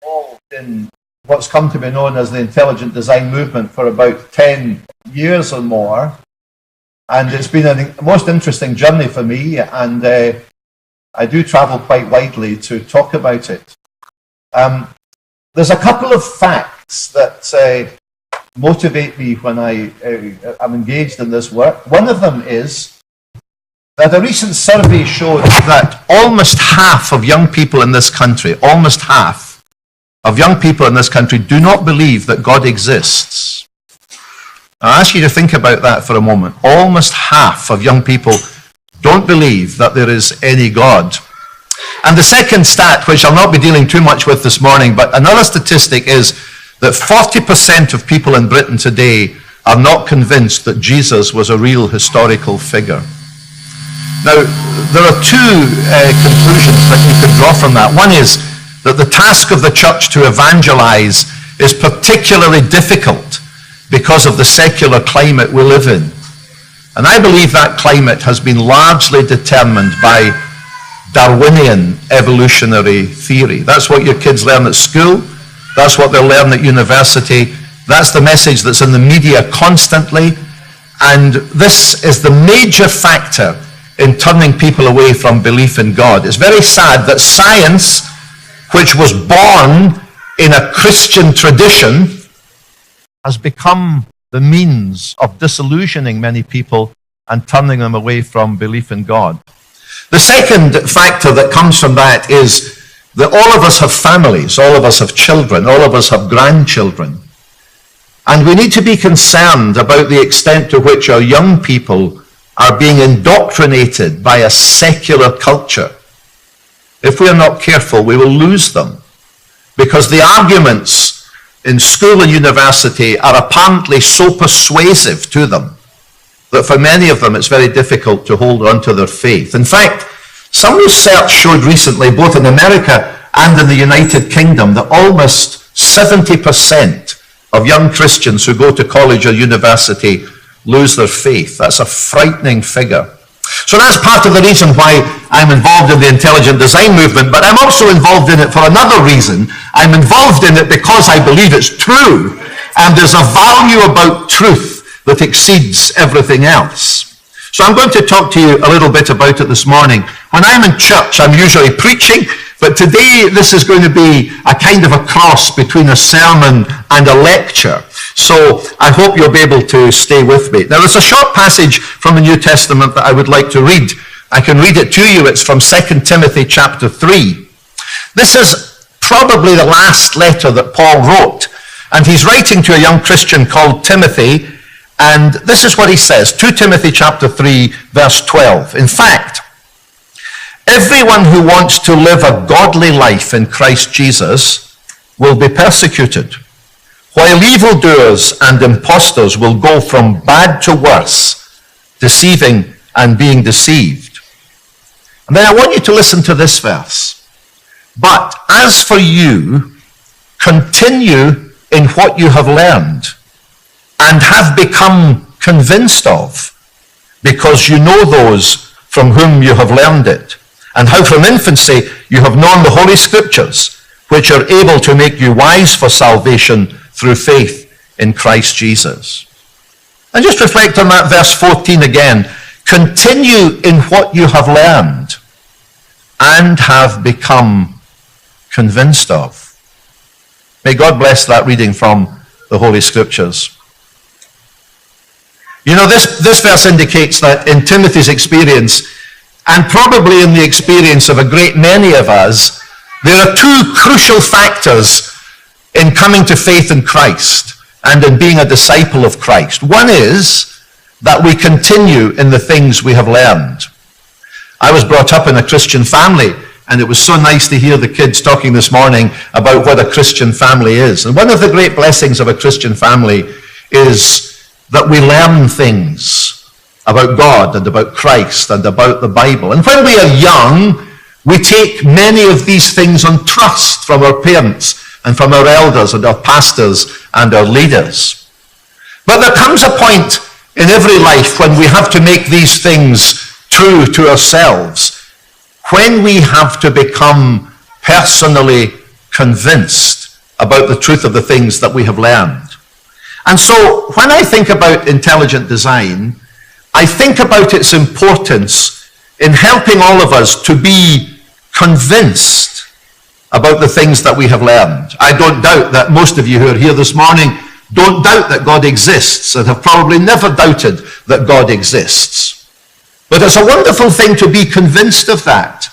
involved in what's come to be known as the intelligent design movement for about 10 years or more. And it's been a most interesting journey for me, and I do travel quite widely to talk about it. There's a couple of facts that motivate me when I'm engaged in this work. One of them is that a recent survey showed that almost half of young people in this country, almost half of young people in this country do not believe that God exists. I ask you to think about that for a moment. Almost half of young people don't believe that there is any God. And the second stat, which I'll not be dealing too much with this morning, but another statistic is that 40% of people in Britain today are not convinced that Jesus was a real historical figure. Now, there are two conclusions that you could draw from that. One is that the task of the church to evangelize is particularly difficult because of the secular climate we live in. And I believe that climate has been largely determined by Darwinian evolutionary theory. That's what your kids learn at school. That's what they'll learn at university. That's the message that's in the media constantly. And this is the major factor in turning people away from belief in God. It's very sad that science, which was born in a Christian tradition, has become the means of disillusioning many people and turning them away from belief in God. The second factor that comes from that is that all of us have families, all of us have children, all of us have grandchildren. And we need to be concerned about the extent to which our young people are being indoctrinated by a secular culture. If we are not careful, we will lose them, because the arguments in school and university are apparently so persuasive to them that for many of them it's very difficult to hold on to their faith. In fact, some research showed recently, both in America and in the United Kingdom, that almost 70% of young Christians who go to college or university lose their faith. That's a frightening figure. So that's part of the reason why I'm involved in the intelligent design movement, but I'm also involved in it for another reason. I'm involved in it because I believe it's true, and there's a value about truth that exceeds everything else. So I'm going to talk to you a little bit about it this morning. When I'm in church, I'm usually preaching, but today this is going to be a kind of a cross between a sermon and a lecture. So I hope you'll be able to stay with me. Now, there's a short passage from the New Testament that I would like to read. I can read it to you. It's from 2 Timothy chapter 3. This is probably the last letter that Paul wrote, and he's writing to a young Christian called Timothy, and this is what he says, 2 Timothy chapter 3, verse 12. In fact, everyone who wants to live a godly life in Christ Jesus will be persecuted, while evildoers and impostors will go from bad to worse, deceiving and being deceived. And then I want you to listen to this verse. But as for you, continue in what you have learned and have become convinced of, because you know those from whom you have learned it, and how from infancy you have known the Holy Scriptures, which are able to make you wise for salvation through faith in Christ Jesus. And just reflect on that verse 14 again. Continue in what you have learned and have become convinced of. May God bless that reading from the Holy Scriptures. You know, this verse indicates that in Timothy's experience, and probably in the experience of a great many of us, there are two crucial factors in coming to faith in Christ and in being a disciple of Christ. One is that we continue in the things we have learned. I was brought up in a Christian family, and it was so nice to hear the kids talking this morning about what a Christian family is. And one of the great blessings of a Christian family is that we learn things about God and about Christ and about the Bible. And when we are young, we take many of these things on trust from our parents and from our elders and our pastors and our leaders. But there comes a point in every life when we have to make these things true to ourselves, when we have to become personally convinced about the truth of the things that we have learned. And so when I think about intelligent design, I think about its importance in helping all of us to be convinced about the things that we have learned. I don't doubt that most of you who are here this morning don't doubt that God exists and have probably never doubted that God exists. But it's a wonderful thing to be convinced of that.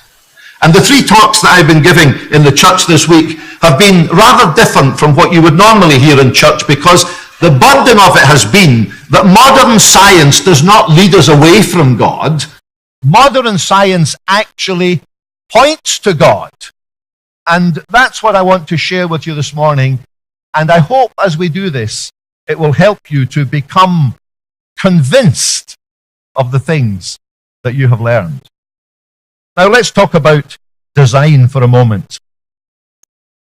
And the 3 talks that I've been giving in the church this week have been rather different from what you would normally hear in church, because the burden of it has been that modern science does not lead us away from God. Modern science actually points to God. And that's what I want to share with you this morning. And I hope as we do this, it will help you to become convinced of the things that you have learned. Now let's talk about design for a moment.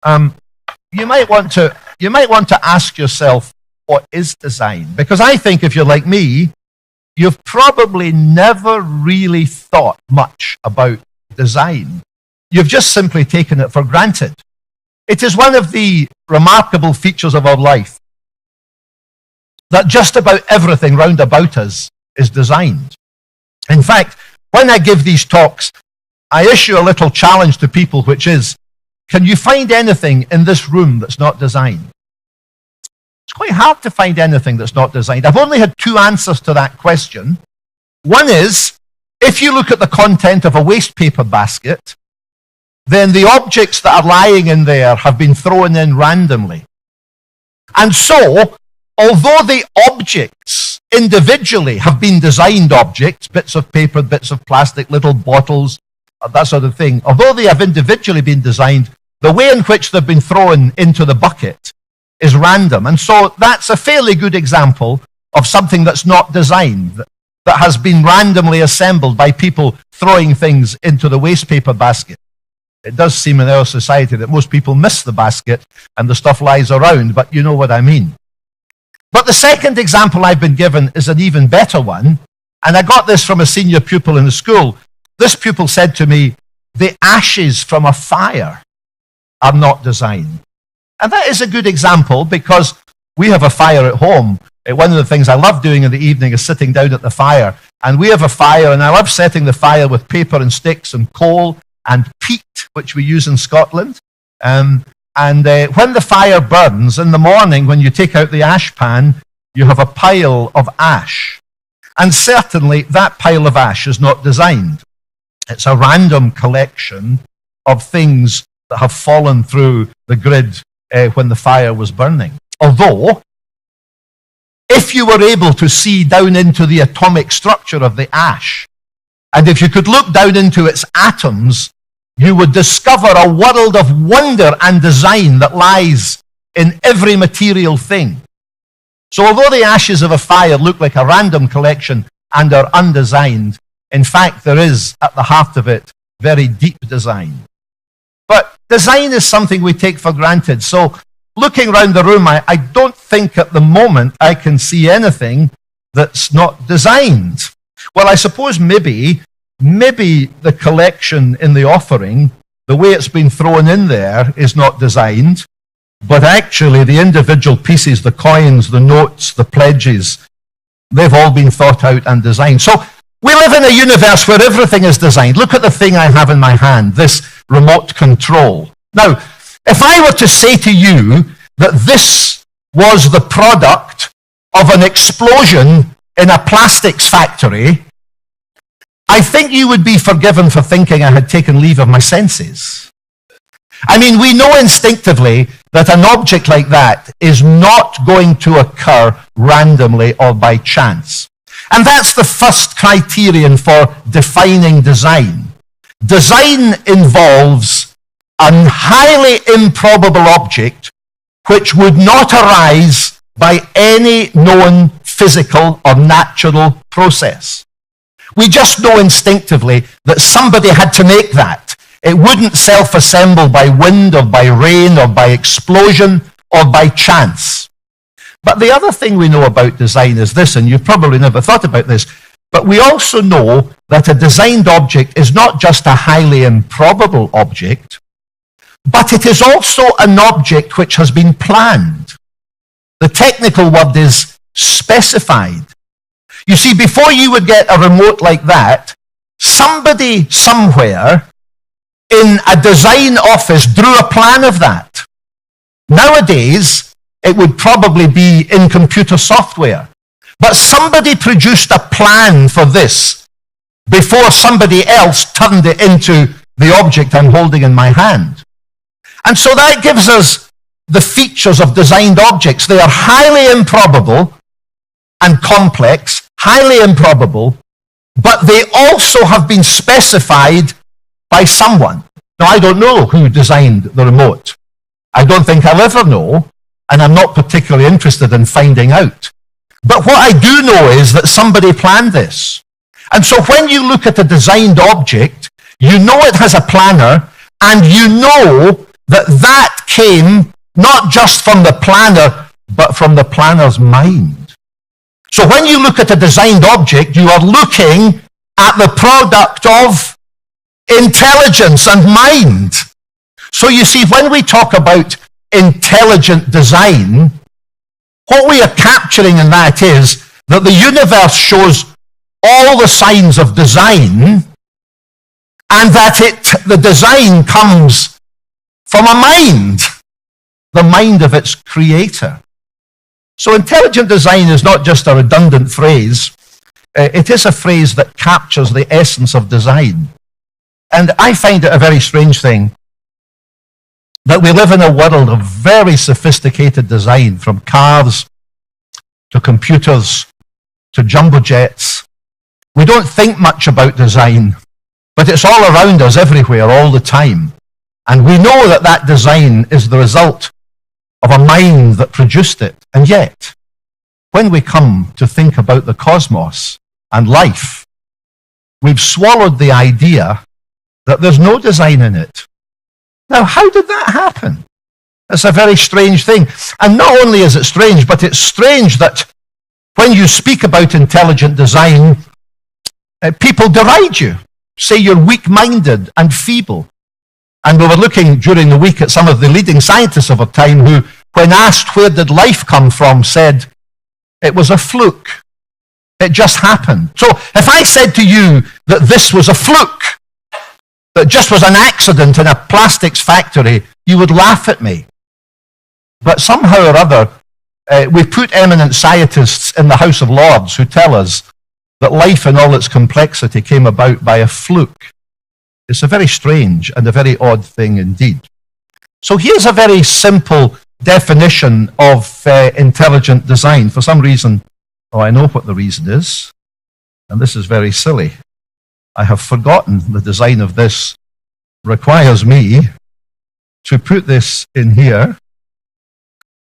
You might want to ask yourself, what is design? Because I think if you're like me, you've probably never really thought much about design. You've just simply taken it for granted. It is one of the remarkable features of our life that just about everything round about us is designed. In fact, when I give these talks, I issue a little challenge to people, which is, can you find anything in this room that's not designed? It's quite hard to find anything that's not designed. I've only had 2 answers to that question. One is, if you look at the content of a waste paper basket, then the objects that are lying in there have been thrown in randomly. And so, although the objects individually have been designed objects, bits of paper, bits of plastic, little bottles, that sort of thing, although they have individually been designed, the way in which they've been thrown into the bucket is random. And so that's a fairly good example of something that's not designed, that has been randomly assembled by people throwing things into the waste paper basket. It does seem in our society that most people miss the basket and the stuff lies around, but you know what I mean. But the second example I've been given is an even better one, and I got this from a senior pupil in the school. This pupil said to me, the ashes from a fire are not designed. And that is a good example, because we have a fire at home. One of the things I love doing in the evening is sitting down at the fire. And we have a fire, and I love setting the fire with paper and sticks and coal and peat, which we use in Scotland. When the fire burns, in the morning when you take out the ash pan, you have a pile of ash. And certainly that pile of ash is not designed. It's a random collection of things that have fallen through the grid when the fire was burning. Although, if you were able to see down into the atomic structure of the ash, and if you could look down into its atoms, you would discover a world of wonder and design that lies in every material thing. So although the ashes of a fire look like a random collection and are undesigned, in fact, there is, at the heart of it, very deep design. But design is something we take for granted. So looking around the room, I don't think at the moment I can see anything that's not designed. Well, I suppose maybe the collection in the offering, the way it's been thrown in there, is not designed, but actually the individual pieces, the coins, the notes, the pledges, they've all been thought out and designed. So we live in a universe where everything is designed. Look at the thing I have in my hand, this remote control. Now, if I were to say to you that this was the product of an explosion in a plastics factory, I think you would be forgiven for thinking I had taken leave of my senses. I mean, we know instinctively that an object like that is not going to occur randomly or by chance. And that's the first criterion for defining design. Design involves a highly improbable object which would not arise by any known physical or natural process. We just know instinctively that somebody had to make that. It wouldn't self-assemble by wind or by rain or by explosion or by chance. But the other thing we know about design is this, and you've probably never thought about this, but we also know that a designed object is not just a highly improbable object, but it is also an object which has been planned. The technical word is specified. You see, before you would get a remote like that, somebody somewhere in a design office drew a plan of that. Nowadays, it would probably be in computer software. But somebody produced a plan for this before somebody else turned it into the object I'm holding in my hand. And so that gives us the features of designed objects. They are highly improbable and complex, highly improbable, but they also have been specified by someone. Now, I don't know who designed the remote. I don't think I'll ever know, and I'm not particularly interested in finding out. But what I do know is that somebody planned this. And so when you look at a designed object, you know it has a planner, and you know that that came not just from the planner, but from the planner's mind. So when you look at a designed object, you are looking at the product of intelligence and mind. So you see, when we talk about intelligent design, what we are capturing in that is that the universe shows all the signs of design, and that the design comes from a mind, the mind of its creator. So intelligent design is not just a redundant phrase. It is a phrase that captures the essence of design. And I find it a very strange thing that we live in a world of very sophisticated design, from cars to computers to jumbo jets. We don't think much about design, but it's all around us everywhere all the time. And we know that that design is the result of a mind that produced it. And yet, when we come to think about the cosmos and life, we've swallowed the idea that there's no design in it. Now, how did that happen? It's a very strange thing. And not only is it strange, but it's strange that when you speak about intelligent design, people deride you, say you're weak-minded and feeble. And we were looking during the week at some of the leading scientists of our time who, when asked where did life come from, said it was a fluke. It just happened. So if I said to you that this was a fluke, that just was an accident in a plastics factory, you would laugh at me. But somehow or other, we put eminent scientists in the House of Lords who tell us that life in all its complexity came about by a fluke. It's a very strange and a very odd thing indeed. So here's a very simple definition of intelligent design. For some reason, I know what the reason is, and this is very silly. I have forgotten the design of this requires me to put this in here.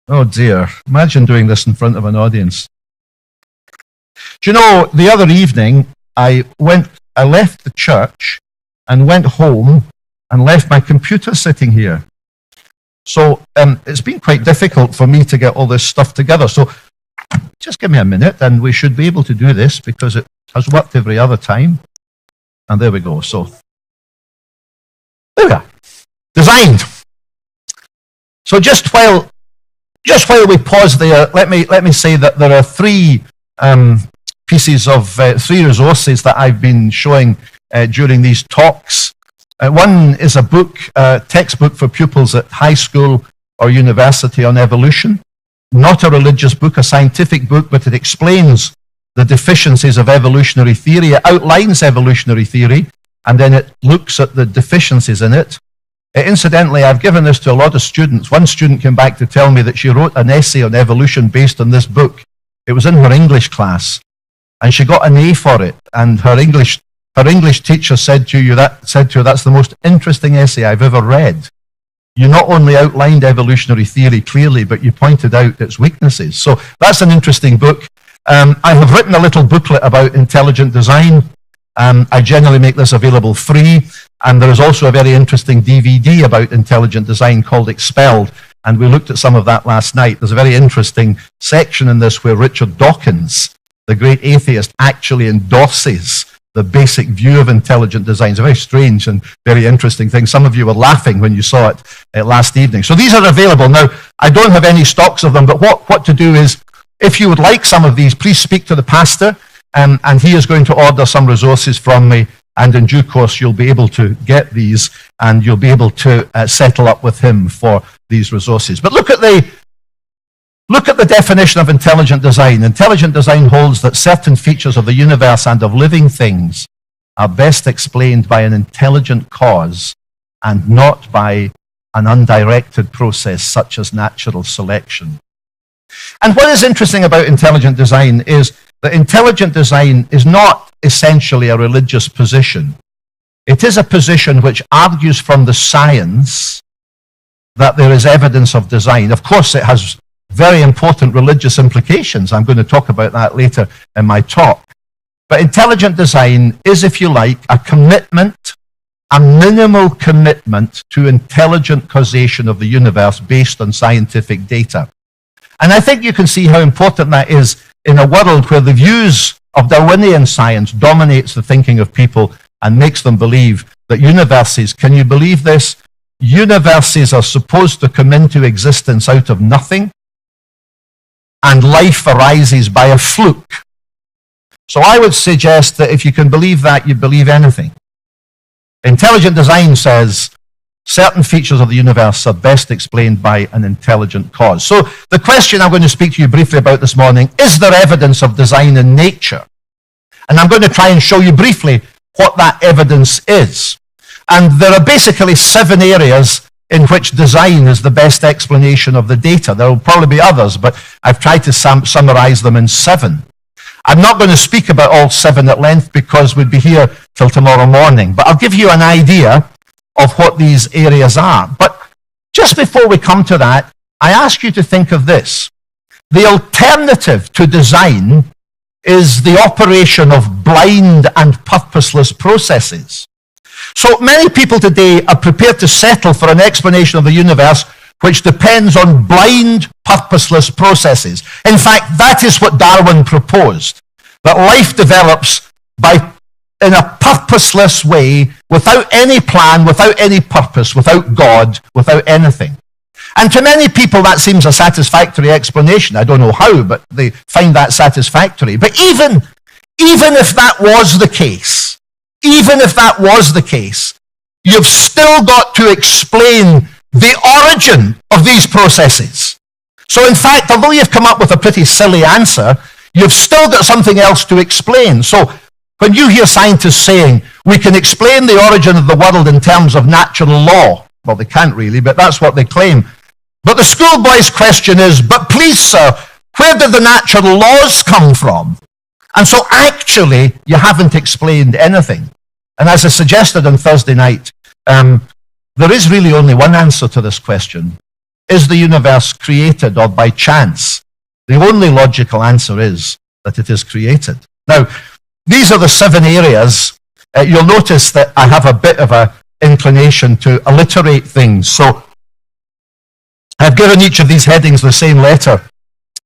Oh dear, imagine doing this in front of an audience. Do you know, the other evening, I left the church and went home and left my computer sitting here. So it's been quite difficult for me to get all this stuff together. So just give me a minute and we should be able to do this because it has worked every other time. And there we go. So there we are. Designed. So just while we pause there, let me say that there are three pieces of three resources that I've been showing during these talks. One is a book, textbook for pupils at high school or university on evolution. Not a religious book, a scientific book, but it explains the deficiencies of evolutionary theory. It outlines evolutionary theory, and then it looks at the deficiencies in it. Incidentally, I've given this to a lot of students. One student came back to tell me that she wrote an essay on evolution based on this book. It was in her English class, and she got an A for it. And her English teacher said to her, that's the most interesting essay I've ever read. You not only outlined evolutionary theory clearly, but you pointed out its weaknesses. So that's an interesting book. I have written a little booklet about intelligent design. I generally make this available free. And there is also a very interesting DVD about intelligent design called Expelled. And we looked at some of that last night. There's a very interesting section in this where Richard Dawkins, the great atheist, actually endorses the the basic view of intelligent design. It's a very strange and very interesting thing. Some of you were laughing when you saw it last evening. So these are available. Now, I don't have any stocks of them, but what to do is, if you would like some of these, please speak to the pastor, and he is going to order some resources from me, and in due course you'll be able to get these, and you'll be able to settle up with him for these resources. But look at the definition of intelligent design. Intelligent design holds that certain features of the universe and of living things are best explained by an intelligent cause and not by an undirected process such as natural selection. And what is interesting about intelligent design is that intelligent design is not essentially a religious position. It is a position which argues from the science that there is evidence of design. Of course, it has very important religious implications. I'm going to talk about that later in my talk. But intelligent design is, if you like, a commitment, a minimal commitment to intelligent causation of the universe based on scientific data. And I think you can see how important that is in a world where the views of Darwinian science dominates the thinking of people and makes them believe that universes, can you believe this? Universes are supposed to come into existence out of nothing, and life arises by a fluke. So I would suggest that if you can believe that, you believe anything. Intelligent design says certain features of the universe are best explained by an intelligent cause. So the question I'm going to speak to you briefly about this morning, is there evidence of design in nature? And I'm going to try and show you briefly what that evidence is. And there are basically 7 areas in which design is the best explanation of the data. There will probably be others, but I've tried to summarize them in 7. I'm not going to speak about all 7 at length because we'd be here till tomorrow morning, but I'll give you an idea of what these areas are. But just before we come to that, I ask you to think of this. The alternative to design is the operation of blind and purposeless processes. So many people today are prepared to settle for an explanation of the universe which depends on blind, purposeless processes. In fact, that is what Darwin proposed, that life develops in a purposeless way, without any plan, without any purpose, without God, without anything. And to many people that seems a satisfactory explanation. I don't know how, but they find that satisfactory. But even if that was the case, you've still got to explain the origin of these processes. So in fact, although you've come up with a pretty silly answer, you've still got something else to explain. So when you hear scientists saying, we can explain the origin of the world in terms of natural law, well, they can't really, but that's what they claim. But the schoolboy's question is, but please, sir, where did the natural laws come from? And so actually, you haven't explained anything. And as I suggested on Thursday night, there is really only one answer to this question. Is the universe created or by chance? The only logical answer is that it is created. Now, these are the 7 areas. You'll notice that I have a bit of an inclination to alliterate things. So I've given each of these headings the same letter,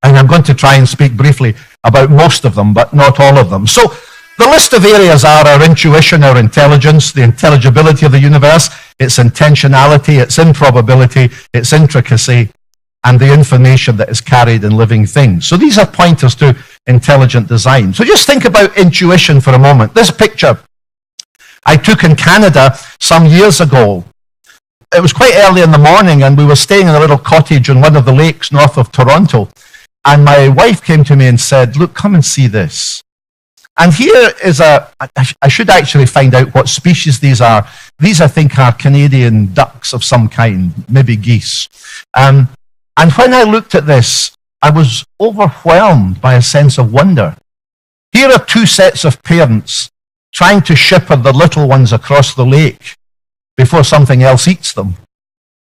and I'm going to try and speak briefly about most of them, but not all of them. So the list of areas are our intuition, our intelligence, the intelligibility of the universe, its intentionality, its improbability, its intricacy, and the information that is carried in living things. So these are pointers to intelligent design. So just think about intuition for a moment. This picture I took in Canada some years ago. It was quite early in the morning, and we were staying in a little cottage on one of the lakes north of Toronto. And my wife came to me and said, look, come and see this. And here is I should actually find out what species these are. These, I think, are Canadian ducks of some kind, maybe geese. And when I looked at this, I was overwhelmed by a sense of wonder. Here are 2 sets of parents trying to shepherd the little ones across the lake before something else eats them.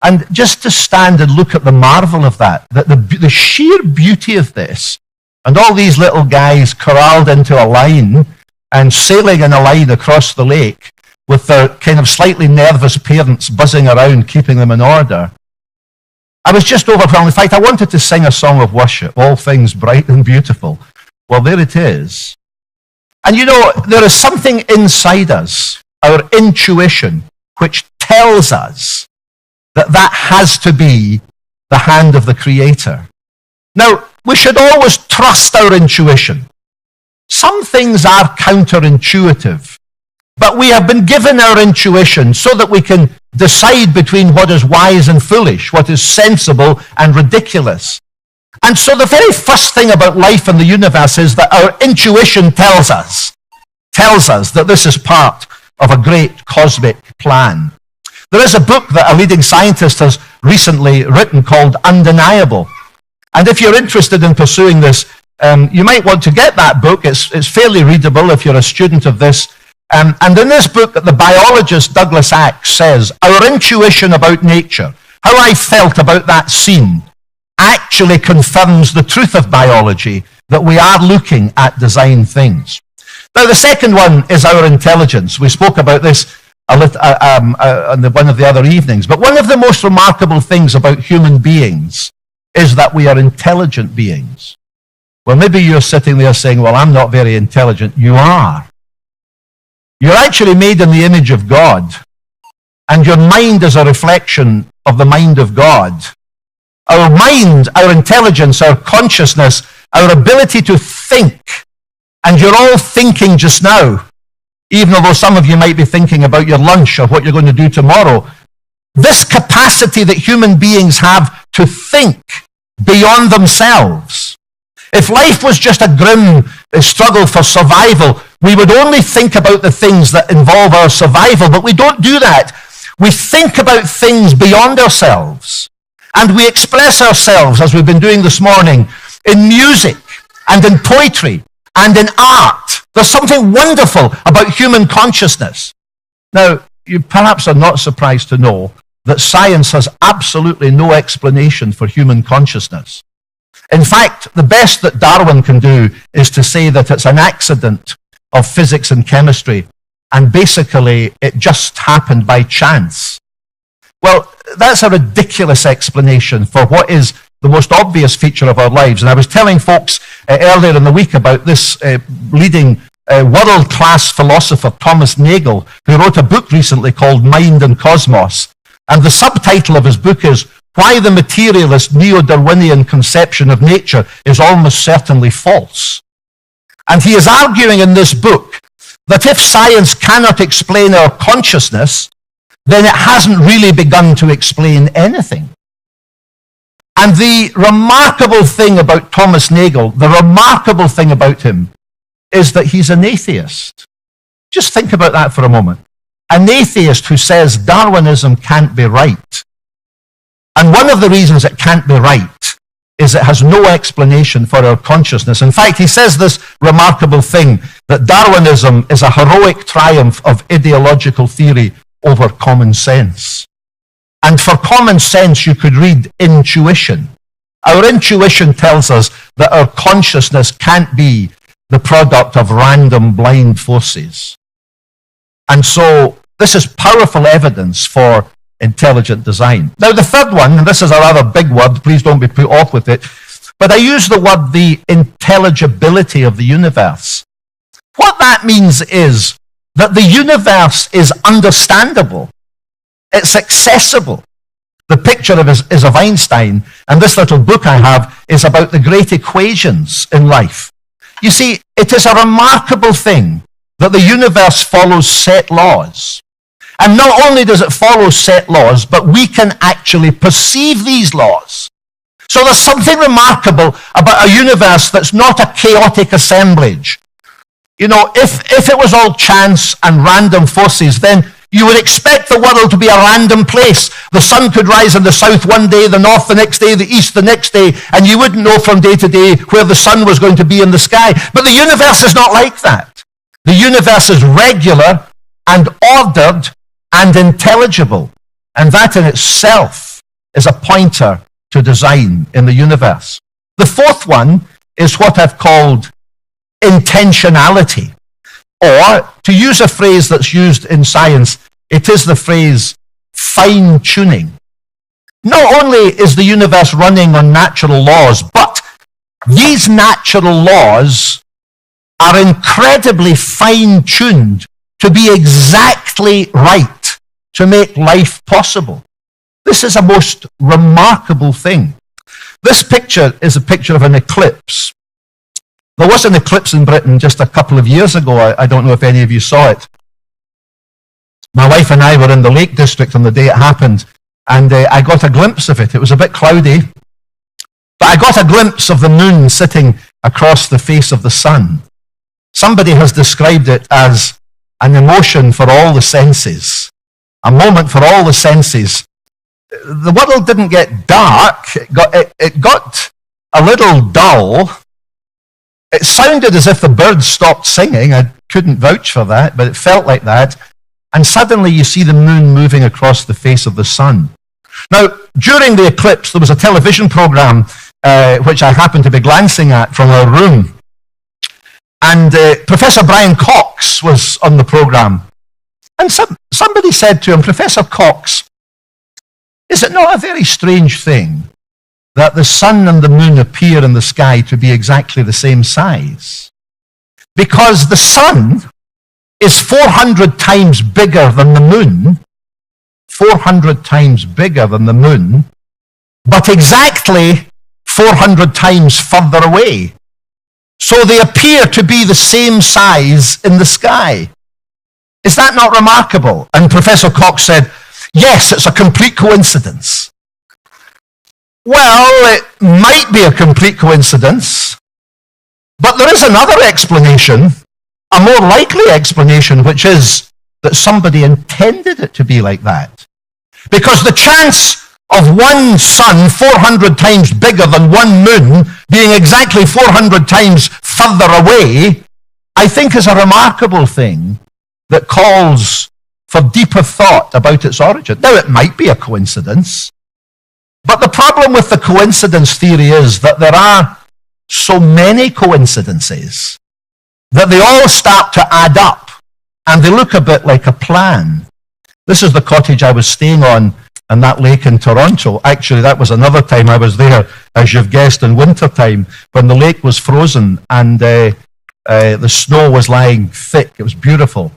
And just to stand and look at the marvel of that the sheer beauty of this, and all these little guys corralled into a line and sailing in a line across the lake with their kind of slightly nervous parents buzzing around, keeping them in order. I was just overwhelmed. In fact, I wanted to sing a song of worship, all things bright and beautiful. Well, there it is. And you know, there is something inside us, our intuition, which tells us that that has to be the hand of the Creator. Now, we should always trust our intuition. Some things are counterintuitive, but we have been given our intuition so that we can decide between what is wise and foolish, what is sensible and ridiculous. And so the very first thing about life in the universe is that our intuition tells us that this is part of a great cosmic plan. There is a book that a leading scientist has recently written called Undeniable. And if you're interested in pursuing this, you might want to get that book. It's fairly readable if you're a student of this. And in this book, the biologist Douglas Axe says, our intuition about nature, how I felt about that scene, actually confirms the truth of biology, that we are looking at design things. Now, the second one is our intelligence. We spoke about this on one of the other evenings. But one of the most remarkable things about human beings is that we are intelligent beings. Well, maybe you're sitting there saying, well, I'm not very intelligent. You are. You're actually made in the image of God. And your mind is a reflection of the mind of God. Our mind, our intelligence, our consciousness, our ability to think. And you're all thinking just now, even though some of you might be thinking about your lunch or what you're going to do tomorrow. This capacity that human beings have to think beyond themselves. If life was just a grim struggle for survival, we would only think about the things that involve our survival, but we don't do that. We think about things beyond ourselves, and we express ourselves, as we've been doing this morning, in music and in poetry and in art. There's something wonderful about human consciousness. Now, you perhaps are not surprised to know that science has absolutely no explanation for human consciousness. In fact, the best that Darwin can do is to say that it's an accident of physics and chemistry, and basically it just happened by chance. Well, that's a ridiculous explanation for what is the most obvious feature of our lives. And I was telling folks earlier in the week about this leading world-class philosopher, Thomas Nagel, who wrote a book recently called Mind and Cosmos. And the subtitle of his book is Why the Materialist Neo-Darwinian Conception of Nature is Almost Certainly False. And he is arguing in this book that if science cannot explain our consciousness, then it hasn't really begun to explain anything. And the remarkable thing about Thomas Nagel, the remarkable thing about him, is that he's an atheist. Just think about that for a moment. An atheist who says Darwinism can't be right. And one of the reasons it can't be right is it has no explanation for our consciousness. In fact, he says this remarkable thing, that Darwinism is a heroic triumph of ideological theory over common sense. And for common sense, you could read intuition. Our intuition tells us that our consciousness can't be the product of random blind forces. And so this is powerful evidence for intelligent design. Now, the third one, and this is a rather big word, please don't be put off with it, but I use the word the intelligibility of the universe. What that means is that the universe is understandable. It's accessible. The picture is of Einstein, and this little book I have is about the great equations in life. You see, it is a remarkable thing that the universe follows set laws. And not only does it follow set laws, but we can actually perceive these laws. So there's something remarkable about a universe that's not a chaotic assemblage. You know, if it was all chance and random forces, then you would expect the world to be a random place. The sun could rise in the south one day, the north the next day, the east the next day, and you wouldn't know from day to day where the sun was going to be in the sky. But the universe is not like that. The universe is regular and ordered and intelligible. And that in itself is a pointer to design in the universe. The fourth one is what I've called intentionality. Or, to use a phrase that's used in science, it is the phrase fine-tuning. Not only is the universe running on natural laws, but these natural laws are incredibly fine-tuned to be exactly right to make life possible. This is a most remarkable thing. This picture is a picture of an eclipse. There was an eclipse in Britain just a couple of years ago. I don't know if any of you saw it. My wife and I were in the Lake District on the day it happened, and I got a glimpse of it. It was a bit cloudy, but I got a glimpse of the moon sitting across the face of the sun. Somebody has described it as an emotion for all the senses, a moment for all the senses. The world didn't get dark, it got a little dull. It sounded as if the birds stopped singing. I couldn't vouch for that, but it felt like that. And suddenly you see the moon moving across the face of the sun. Now, during the eclipse, there was a television program which I happened to be glancing at from our room. And Professor Brian Cox was on the program. And somebody said to him, Professor Cox, is it not a very strange thing that the sun and the moon appear in the sky to be exactly the same size? Because the sun is 400 times bigger than the moon, 400 times bigger than the moon, but exactly 400 times further away. So they appear to be the same size in the sky. Is that not remarkable? And Professor Cox said, yes, it's a complete coincidence. Well, it might be a complete coincidence, but there is another explanation, a more likely explanation, which is that somebody intended it to be like that. Because the chance of one sun 400 times bigger than one moon being exactly 400 times further away, I think is a remarkable thing that calls for deeper thought about its origin. Now, it might be a coincidence, but the problem with the coincidence theory is that there are so many coincidences that they all start to add up, and they look a bit like a plan. This is the cottage I was staying on that lake in Toronto. Actually, that was another time I was there, as you've guessed, in winter time, when the lake was frozen and the snow was lying thick. It was beautiful.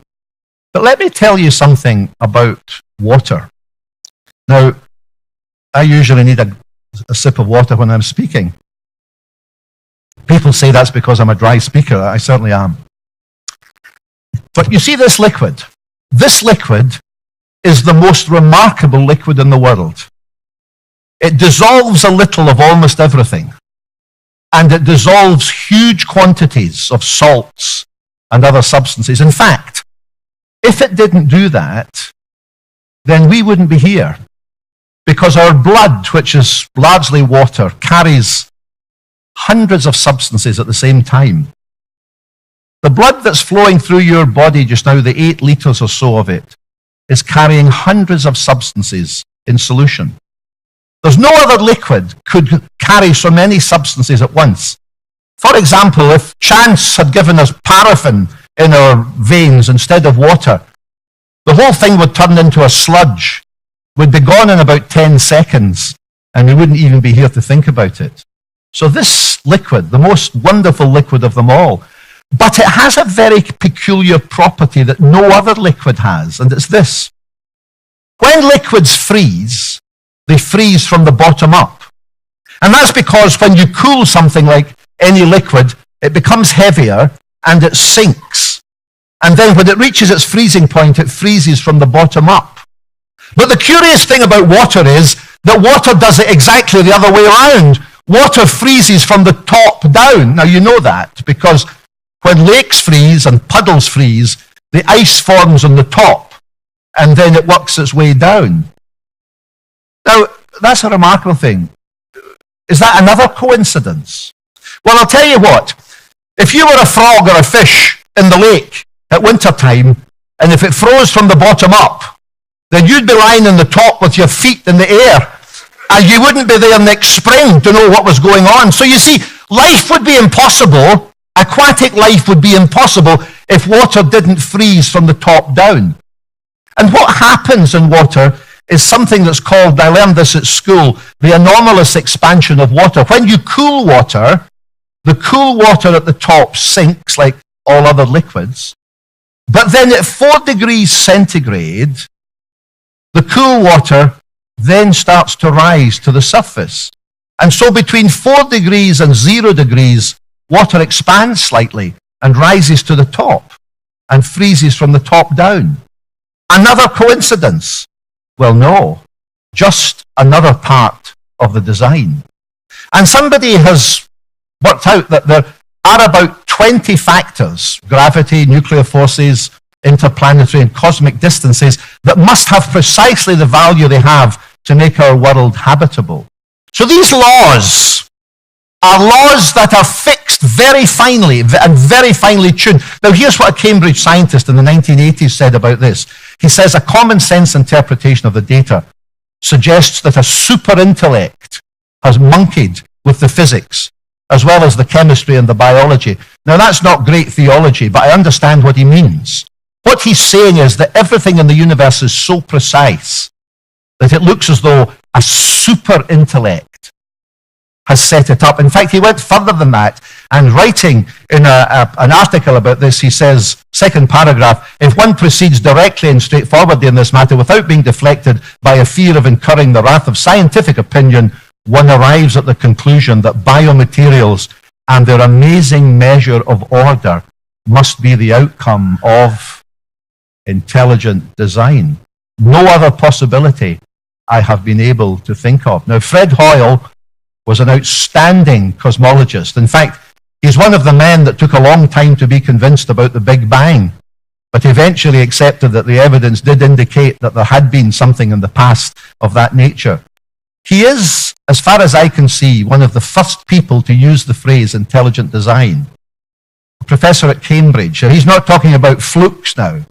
But let me tell you something about water. Now, I usually need a sip of water when I'm speaking. People say that's because I'm a dry speaker. I certainly am. But you see this liquid? This liquid is the most remarkable liquid in the world. It dissolves a little of almost everything. And it dissolves huge quantities of salts and other substances. In fact, if it didn't do that, then we wouldn't be here. Because our blood, which is largely water, carries hundreds of substances at the same time. The blood that's flowing through your body just now, the 8 liters or so of it, is carrying hundreds of substances in solution. There's no other liquid could carry so many substances at once. For example, if chance had given us paraffin in our veins instead of water, the whole thing would turn into a sludge. We'd be gone in about 10 seconds, and we wouldn't even be here to think about it. So this liquid, the most wonderful liquid of them all, but it has a very peculiar property that no other liquid has, and it's this. When liquids freeze, they freeze from the bottom up. And that's because when you cool something like any liquid, it becomes heavier and it sinks. And then when it reaches its freezing point, it freezes from the bottom up. But the curious thing about water is that water does it exactly the other way around. Water freezes from the top down. Now, you know that because when lakes freeze and puddles freeze, the ice forms on the top and then it works its way down. Now, that's a remarkable thing. Is that another coincidence? Well, I'll tell you what. If you were a frog or a fish in the lake at winter time, and if it froze from the bottom up, then you'd be lying on the top with your feet in the air, and you wouldn't be there next spring to know what was going on. So you see, life would be impossible, aquatic life would be impossible if water didn't freeze from the top down. And what happens in water is something that's called, I learned this at school, the anomalous expansion of water. When you cool water, the cool water at the top sinks, like all other liquids. But then at 4 degrees centigrade, the cool water then starts to rise to the surface. And so between 4 degrees and 0 degrees, water expands slightly and rises to the top and freezes from the top down. Another coincidence? Well, no, just another part of the design. And somebody has worked out that there are about 20 factors, gravity, nuclear forces, interplanetary and cosmic distances, that must have precisely the value they have to make our world habitable. So these laws are laws that are fixed very finely and very finely tuned. Now here's what a Cambridge scientist in the 1980s said about this. He says a common sense interpretation of the data suggests that a super intellect has monkeyed with the physics as well as the chemistry and the biology. Now that's not great theology, but I understand what he means. What he's saying is that everything in the universe is so precise that it looks as though a super intellect has set it up. In fact, he went further than that, and writing in an article about this, he says, second paragraph, if one proceeds directly and straightforwardly in this matter without being deflected by a fear of incurring the wrath of scientific opinion, one arrives at the conclusion that biomaterials and their amazing measure of order must be the outcome of intelligent design. No other possibility I have been able to think of. Now, Fred Hoyle was an outstanding cosmologist. In fact, he's one of the men that took a long time to be convinced about the Big Bang, but eventually accepted that the evidence did indicate that there had been something in the past of that nature. He is, as far as I can see, one of the first people to use the phrase intelligent design. A professor at Cambridge. He's not talking about flukes now.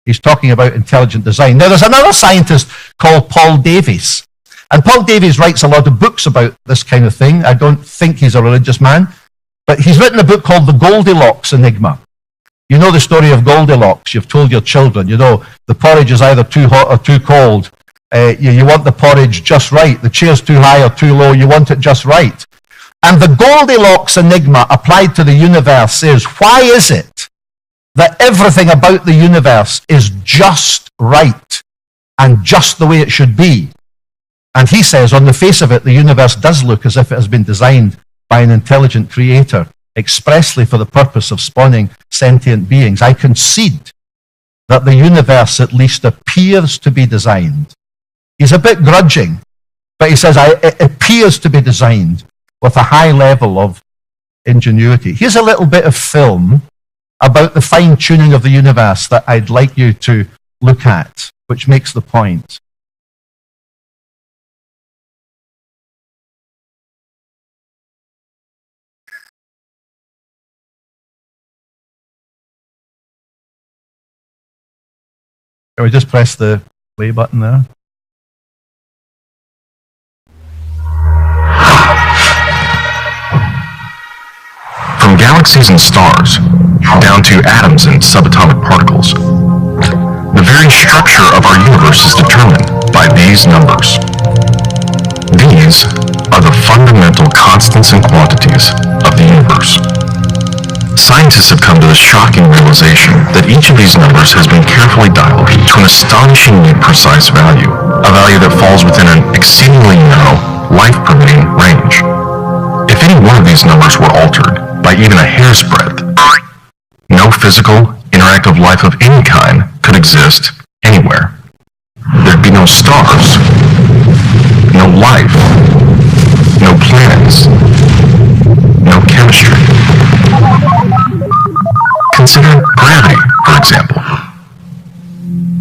He's talking about intelligent design. Now, there's another scientist called Paul Davies. And Paul Davies writes a lot of books about this kind of thing. I don't think he's a religious man, but he's written a book called The Goldilocks Enigma. You know the story of Goldilocks. You've told your children, you know, the porridge is either too hot or too cold. You want the porridge just right. The chair's too high or too low. You want it just right. And the Goldilocks Enigma applied to the universe is, why is it that everything about the universe is just right and just the way it should be? And he says, on the face of it, the universe does look as if it has been designed by an intelligent creator, expressly for the purpose of spawning sentient beings. I concede that the universe at least appears to be designed. He's a bit grudging, but he says it appears to be designed with a high level of ingenuity. Here's a little bit of film about the fine-tuning of the universe that I'd like you to look at, which makes the point. Can we just press the play button there? From galaxies and stars, down to atoms and subatomic particles, the very structure of our universe is determined by these numbers. These are the fundamental constants and quantities of the universe. Scientists have come to the shocking realization that each of these numbers has been carefully dialed to an astonishingly precise value, a value that falls within an exceedingly narrow, life-permitting range. If any one of these numbers were altered by even a hair's breadth, no physical, interactive life of any kind could exist anywhere. There'd be no stars, no life, no planets, no chemistry. Consider gravity, for example.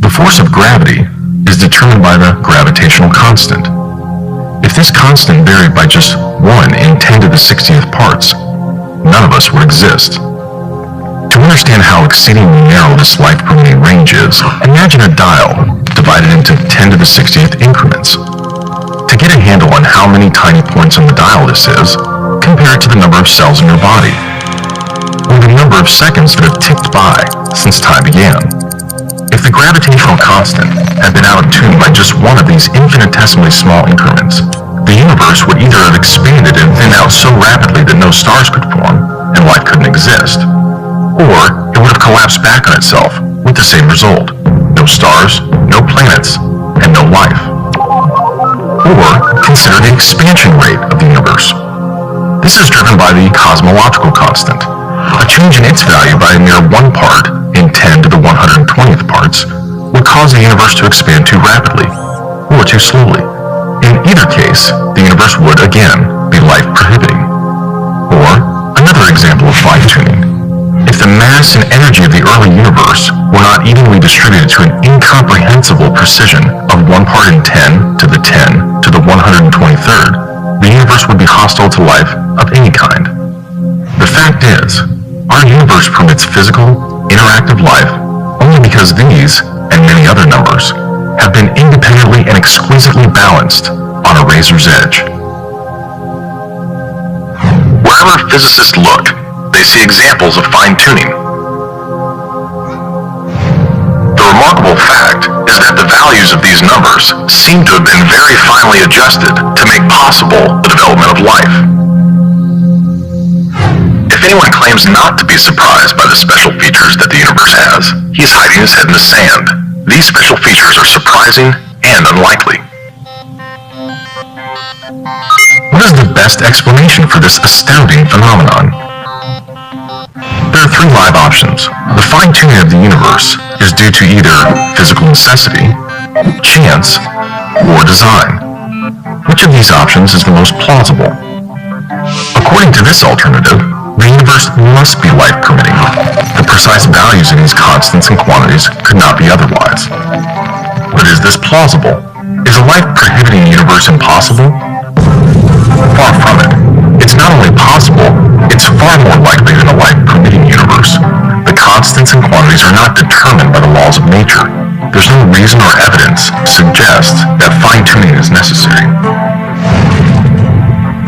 The force of gravity is determined by the gravitational constant. If this constant varied by just 1 in 10 to the 60th parts, none of us would exist. To understand how exceedingly narrow this life-permitting range is, imagine a dial divided into 10 to the 60th increments. To get a handle on how many tiny points on the dial this is, compare it to the number of cells in your body, or the number of seconds that have ticked by since time began. If the gravitational constant had been out of tune by just one of these infinitesimally small increments, the universe would either have expanded and thinned out so rapidly that no stars could form and life couldn't exist, or collapse back on itself with the same result: no stars, no planets, and no life. Or consider the expansion rate of the universe. This is driven by the cosmological constant. A change in its value by a mere 1 part in 10 to the 120th parts would cause the universe to expand too rapidly, or too slowly. In either case, the universe would, again, be life-prohibiting. Or, another example of fine-tuning. If the mass and energy of the early universe were not evenly distributed to an incomprehensible precision of 1 part in 10 to the 10 to the 123rd, the universe would be hostile to life of any kind. The fact is, our universe permits physical, interactive life only because these, and many other numbers, have been independently and exquisitely balanced on a razor's edge. Wherever physicists look, they see examples of fine-tuning. The remarkable fact is that the values of these numbers seem to have been very finely adjusted to make possible the development of life. If anyone claims not to be surprised by the special features that the universe has, he is hiding his head in the sand. These special features are surprising and unlikely. What is the best explanation for this astounding phenomenon? There are 3 live options. The fine-tuning of the universe is due to either physical necessity, chance, or design. Which of these options is the most plausible? According to this alternative, the universe must be life-permitting. The precise values in these constants and quantities could not be otherwise. But is this plausible? Is a life-prohibiting universe impossible? Far from it. It's not only possible, it's far more likely than a life-permitting universe. The constants and quantities are not determined by the laws of nature. There's no reason or evidence to suggest that fine-tuning is necessary.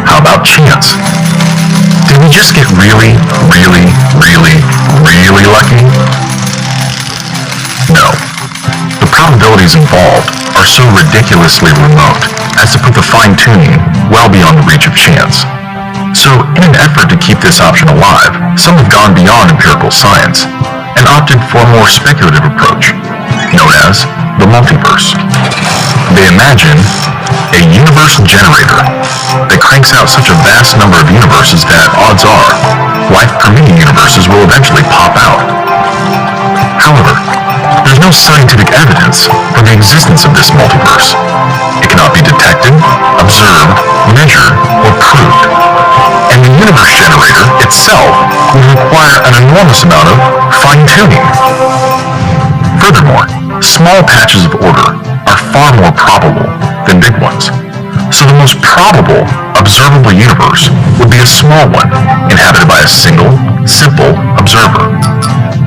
How about chance? Did we just get really lucky? No. The probabilities involved are so ridiculously remote as to put the fine-tuning well beyond the reach of chance. So, in an effort to keep this option alive, some have gone beyond empirical science and opted for a more speculative approach, known as the multiverse. They imagine a universe generator that cranks out such a vast number of universes that, odds are, life-permitting universes will eventually pop out. However, there's no scientific evidence for the existence of this multiverse. It cannot be detected, observed, measured, or proved. And the universe generator itself would require an enormous amount of fine-tuning. Furthermore, small patches of order are far more probable than big ones. So the most probable, observable universe would be a small one, inhabited by a single, simple observer.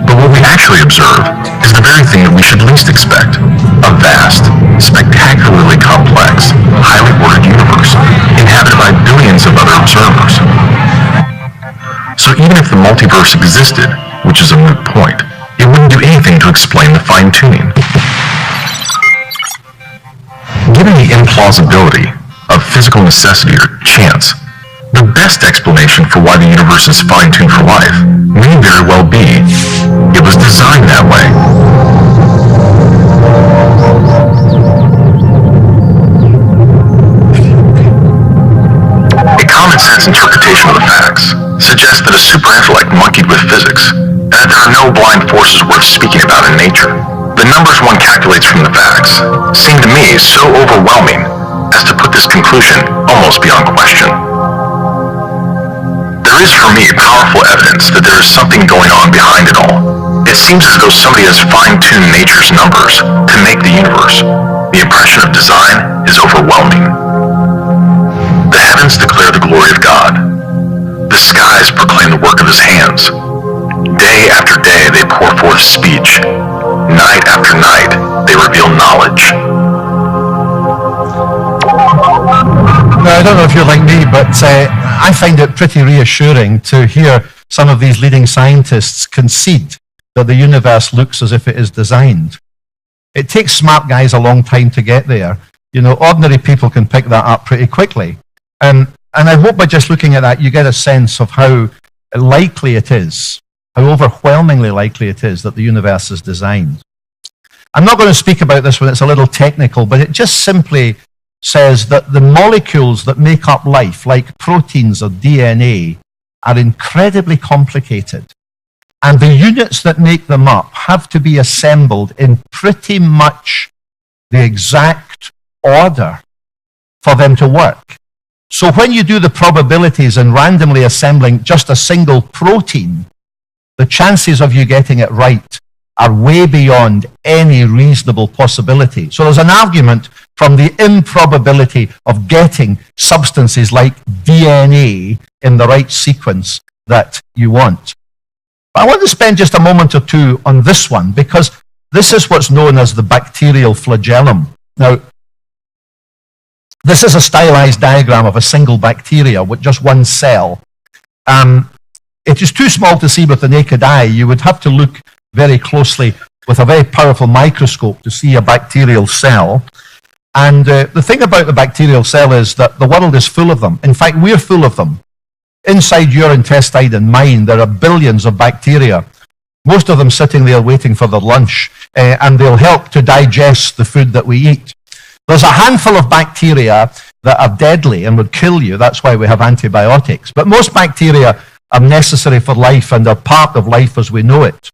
But what we actually observe is the very thing that we should least expect: a vast, spectacularly complex, highly ordered universe, inhabited by billions of other observers. So even if the multiverse existed, which is a moot point, it wouldn't do anything to explain the fine-tuning. Given the implausibility of physical necessity or chance, the best explanation for why the universe is fine-tuned for life may very well be it was designed that way. A common-sense interpretation of the facts suggests that a super-intellect monkeyed with physics, and that there are no blind forces worth speaking about in nature. The numbers one calculates from the facts seem to me so overwhelming as to put this conclusion almost beyond question. There is for me powerful evidence that there is something going on behind it all. It seems as though somebody has fine-tuned nature's numbers to make the universe. The impression of design is overwhelming. The heavens declare the glory of God. The skies proclaim the work of his hands. Day after day they pour forth speech. Night after night they reveal knowledge. Now, I don't know if you're like me, but I find it pretty reassuring to hear some of these leading scientists concede that the universe looks as if it is designed. It takes smart guys a long time to get there. You know, ordinary people can pick that up pretty quickly. And I hope by just looking at that, you get a sense of how likely it is how overwhelmingly likely it is that the universe is designed. I'm not going to speak about this when it's a little technical, but it just simply says that the molecules that make up life, like proteins or DNA, are incredibly complicated. And the units that make them up have to be assembled in pretty much the exact order for them to work. So when you do the probabilities in randomly assembling just a single protein, the chances of you getting it right are way beyond any reasonable possibility. So there's an argument from the improbability of getting substances like DNA in the right sequence that you want. But I want to spend just a moment or two on this one, because this is what's known as the bacterial flagellum. Now, this is a stylized diagram of a single bacteria with just one cell. It is too small to see with the naked eye. You would have to look very closely with a very powerful microscope to see a bacterial cell. And the thing about the bacterial cell is that the world is full of them. In fact, we're full of them. Inside your intestine and mine, there are billions of bacteria, most of them sitting there waiting for their lunch, and they'll help to digest the food that we eat. There's a handful of bacteria that are deadly and would kill you. That's why we have antibiotics. But most bacteria are necessary for life and are part of life as we know it.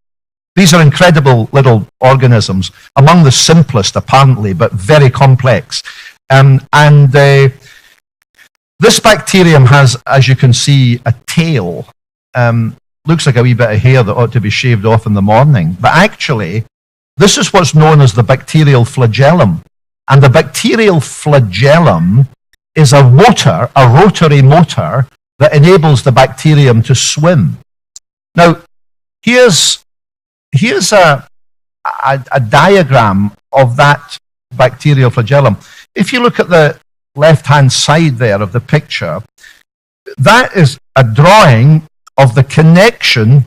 These are incredible little organisms, among the simplest apparently, but very complex. This bacterium has, as you can see, a tail. Looks like a wee bit of hair that ought to be shaved off in the morning. But actually, this is what's known as the bacterial flagellum. And the bacterial flagellum is a rotary motor that enables the bacterium to swim. Now, here's a diagram of that bacterial flagellum. If you look at the left-hand side there of the picture, that is a drawing of the connection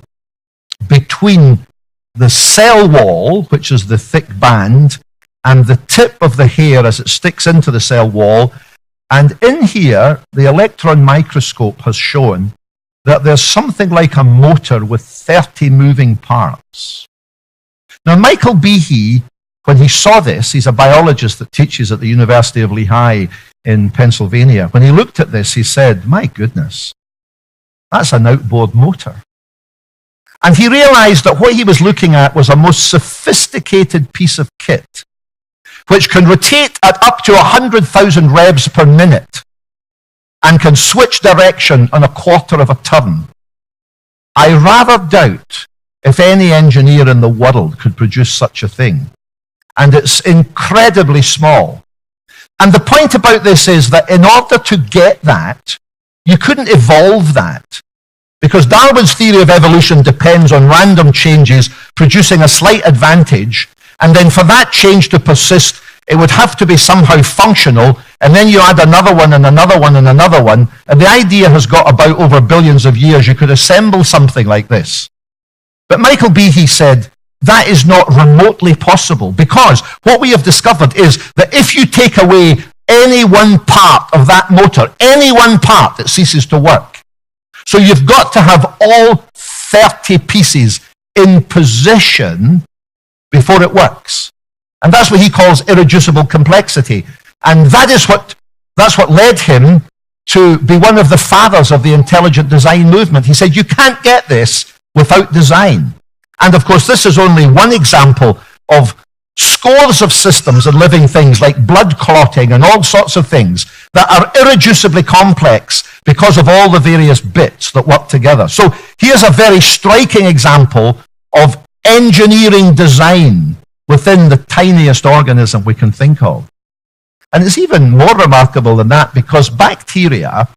between the cell wall, which is the thick band, and the tip of the hair as it sticks into the cell wall. And in here, the electron microscope has shown that there's something like a motor with 30 moving parts. Now, Michael Behe, when he saw this, he's a biologist that teaches at the University of Lehigh in Pennsylvania. When he looked at this, he said, my goodness, that's an outboard motor. And he realized that what he was looking at was a most sophisticated piece of kit, which can rotate at up to 100,000 revs per minute and can switch direction on a quarter of a turn. I rather doubt if any engineer in the world could produce such a thing. And it's incredibly small. And the point about this is that in order to get that, you couldn't evolve that. Because Darwin's theory of evolution depends on random changes producing a slight advantage, and then for that change to persist, it would have to be somehow functional, and then you add another one and another one and another one, and the idea has got about over billions of years you could assemble something like this. But Michael Behe said, that is not remotely possible, because what we have discovered is that if you take away any one part of that motor, any one part, it ceases to work. So you've got to have all 30 pieces in position before it works. And that's what he calls irreducible complexity. And that's what led him to be one of the fathers of the intelligent design movement. He said, you can't get this without design. And of course, this is only one example of scores of systems and living things like blood clotting and all sorts of things that are irreducibly complex because of all the various bits that work together. So here's a very striking example of engineering design within the tiniest organism we can think of. And it's even more remarkable than that because bacteria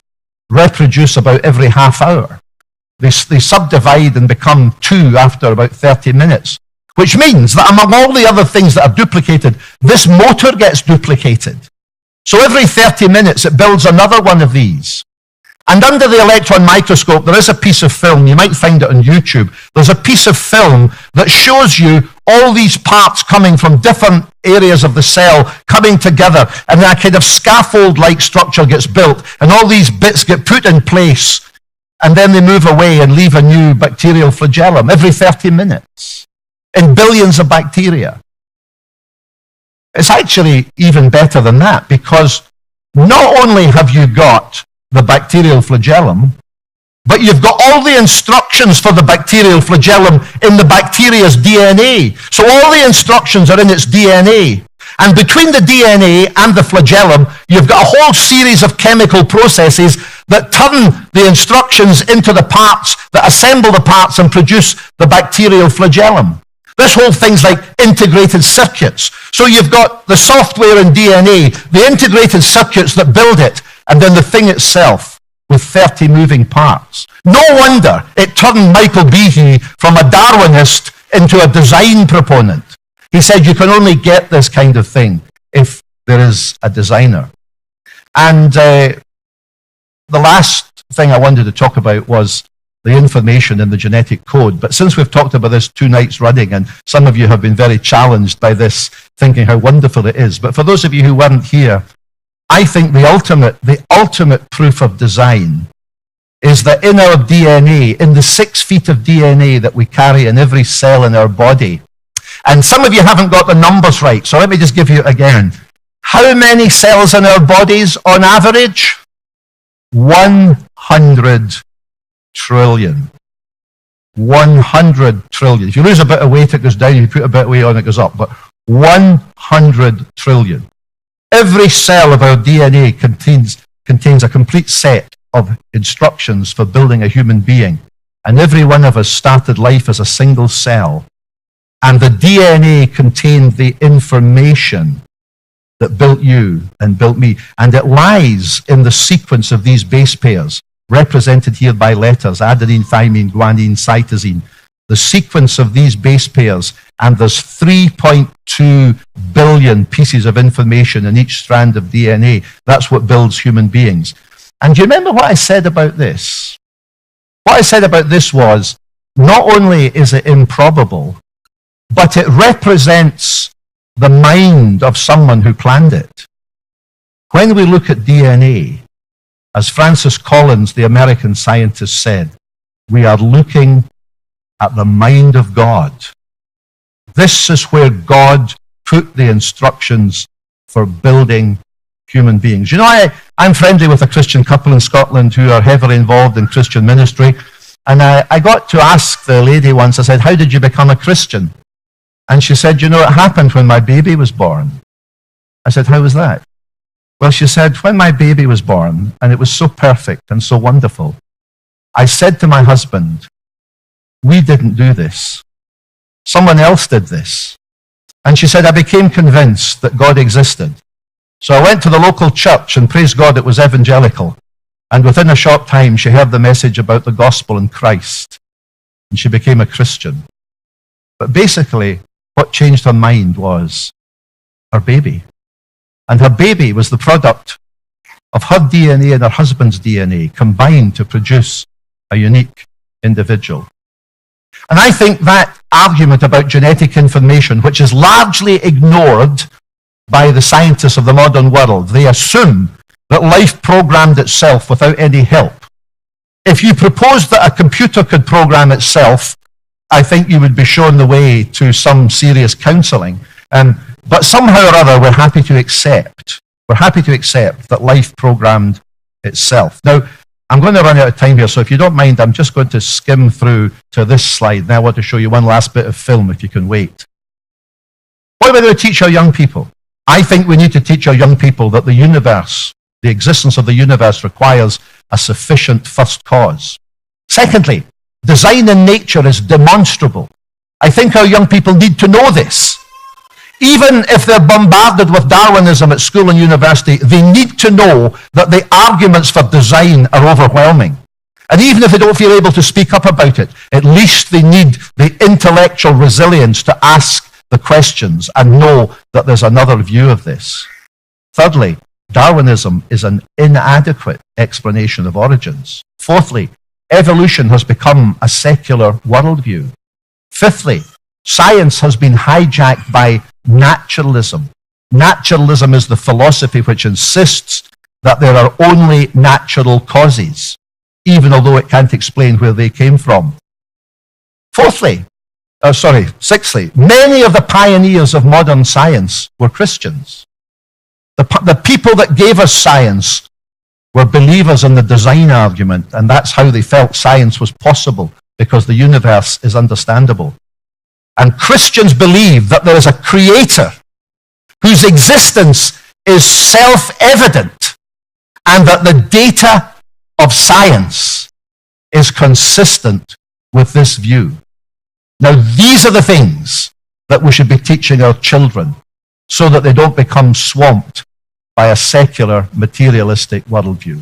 reproduce about every half hour. They subdivide and become two after about 30 minutes, which means that among all the other things that are duplicated, this motor gets duplicated. So every 30 minutes, it builds another one of these. And under the electron microscope, there is a piece of film, you might find it on YouTube, there's a piece of film that shows you all these parts coming from different areas of the cell coming together, and that kind of scaffold-like structure gets built, and all these bits get put in place. and then they move away and leave a new bacterial flagellum every 30 minutes in billions of bacteria. It's actually even better than that, because not only have you got the bacterial flagellum, but you've got all the instructions for the bacterial flagellum in the bacteria's DNA. So all the instructions are in its DNA. And between the DNA and the flagellum, you've got a whole series of chemical processes that turn the instructions into the parts, that assemble the parts and produce the bacterial flagellum. This whole thing's like integrated circuits. So you've got the software in DNA, the integrated circuits that build it, and then the thing itself with 30 moving parts. No wonder it turned Michael Behe from a Darwinist into a design proponent. He said you can only get this kind of thing if there is a designer. And the last thing I wanted to talk about was the information in the genetic code. But since we've talked about this 2 nights running, and some of you have been very challenged by this, thinking how wonderful it is, but for those of you who weren't here, I think the ultimate proof of design is that in our DNA, in the 6 feet of DNA that we carry in every cell in our body, and some of you haven't got the numbers right, so let me just give you it again. How many cells in our bodies on average? 100 trillion. 100 trillion. If you lose a bit of weight, it goes down. If you put a bit of weight on, it goes up. But 100 trillion. Every cell of our DNA contains a complete set of instructions for building a human being. And every one of us started life as a single cell. And the DNA contained the information that built you and built me. And it lies in the sequence of these base pairs, represented here by letters, adenine, thymine, guanine, cytosine. The sequence of these base pairs, and there's 3.2 billion pieces of information in each strand of DNA. That's what builds human beings. And do you remember what I said about this? What I said about this was, not only is it improbable, but it represents the mind of someone who planned it. When we look at DNA, as Francis Collins, the American scientist, said, we are looking at the mind of God. This is where God put the instructions for building human beings. You know, I'm friendly with a Christian couple in Scotland who are heavily involved in Christian ministry. And I got to ask the lady once, I said, how did you become a Christian? And she said, you know, it happened when my baby was born. I said, how was that? Well, she said, when my baby was born, and it was so perfect and so wonderful, I said to my husband, we didn't do this. Someone else did this. And she said, I became convinced that God existed. So I went to the local church, and praise God, it was evangelical. And within a short time, she heard the message about the gospel and Christ. And she became a Christian. But basically, what changed her mind was her baby. And her baby was the product of her DNA and her husband's DNA combined to produce a unique individual. And I think that argument about genetic information, which is largely ignored by the scientists of the modern world, they assume that life programmed itself without any help. If you proposed that a computer could program itself, I think you would be shown the way to some serious counseling. But somehow or other, we're happy to accept that life programmed itself. Now, I'm going to run out of time here, so if you don't mind, I'm just going to skim through to this slide. Now I want to show you one last bit of film, if you can wait. What are we going to teach our young people? I think we need to teach our young people that the universe, the existence of the universe, requires a sufficient first cause. Secondly, design in nature is demonstrable. I think our young people need to know this. Even if they're bombarded with Darwinism at school and university, they need to know that the arguments for design are overwhelming. And even if they don't feel able to speak up about it, at least they need the intellectual resilience to ask the questions and know that there's another view of this. Thirdly, Darwinism is an inadequate explanation of origins. Fourthly, evolution has become a secular worldview. Fifthly, science has been hijacked by naturalism. Naturalism is the philosophy which insists that there are only natural causes. even although it can't explain where they came from. Sixthly, many of the pioneers of modern science were Christians. The people that gave us science were believers in the design argument, and that's how they felt science was possible, because the universe is understandable. And Christians believe that there is a creator whose existence is self-evident, and that the data of science is consistent with this view. Now, these are the things that we should be teaching our children so that they don't become swamped by a secular, materialistic worldview.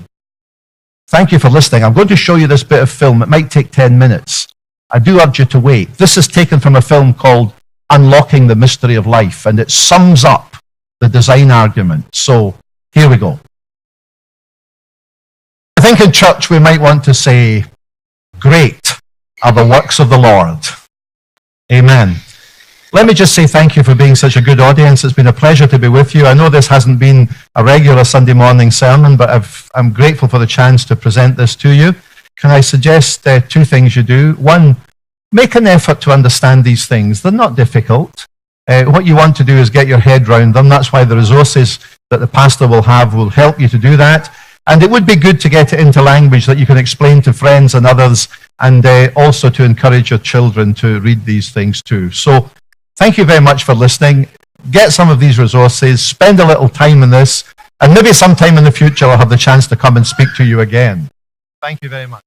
Thank you for listening. I'm going to show you this bit of film. It might take 10 minutes. I do urge you to wait. This is taken from a film called Unlocking the Mystery of Life, and it sums up the design argument. So, here we go. I think in church we might want to say, great are the works of the Lord. Amen. Let me just say thank you for being such a good audience. It's been a pleasure to be with you. I know this hasn't been a regular Sunday morning sermon, but I'm grateful for the chance to present this to you. Can I suggest two things you do? One, make an effort to understand these things. They're not difficult. What you want to do is get your head round them. That's why the resources that the pastor will have will help you to do that. And it would be good to get it into language that you can explain to friends and others, and also to encourage your children to read these things too. So thank you very much for listening. Get some of these resources, spend a little time in this, and maybe sometime in the future I'll have the chance to come and speak to you again. Thank you very much.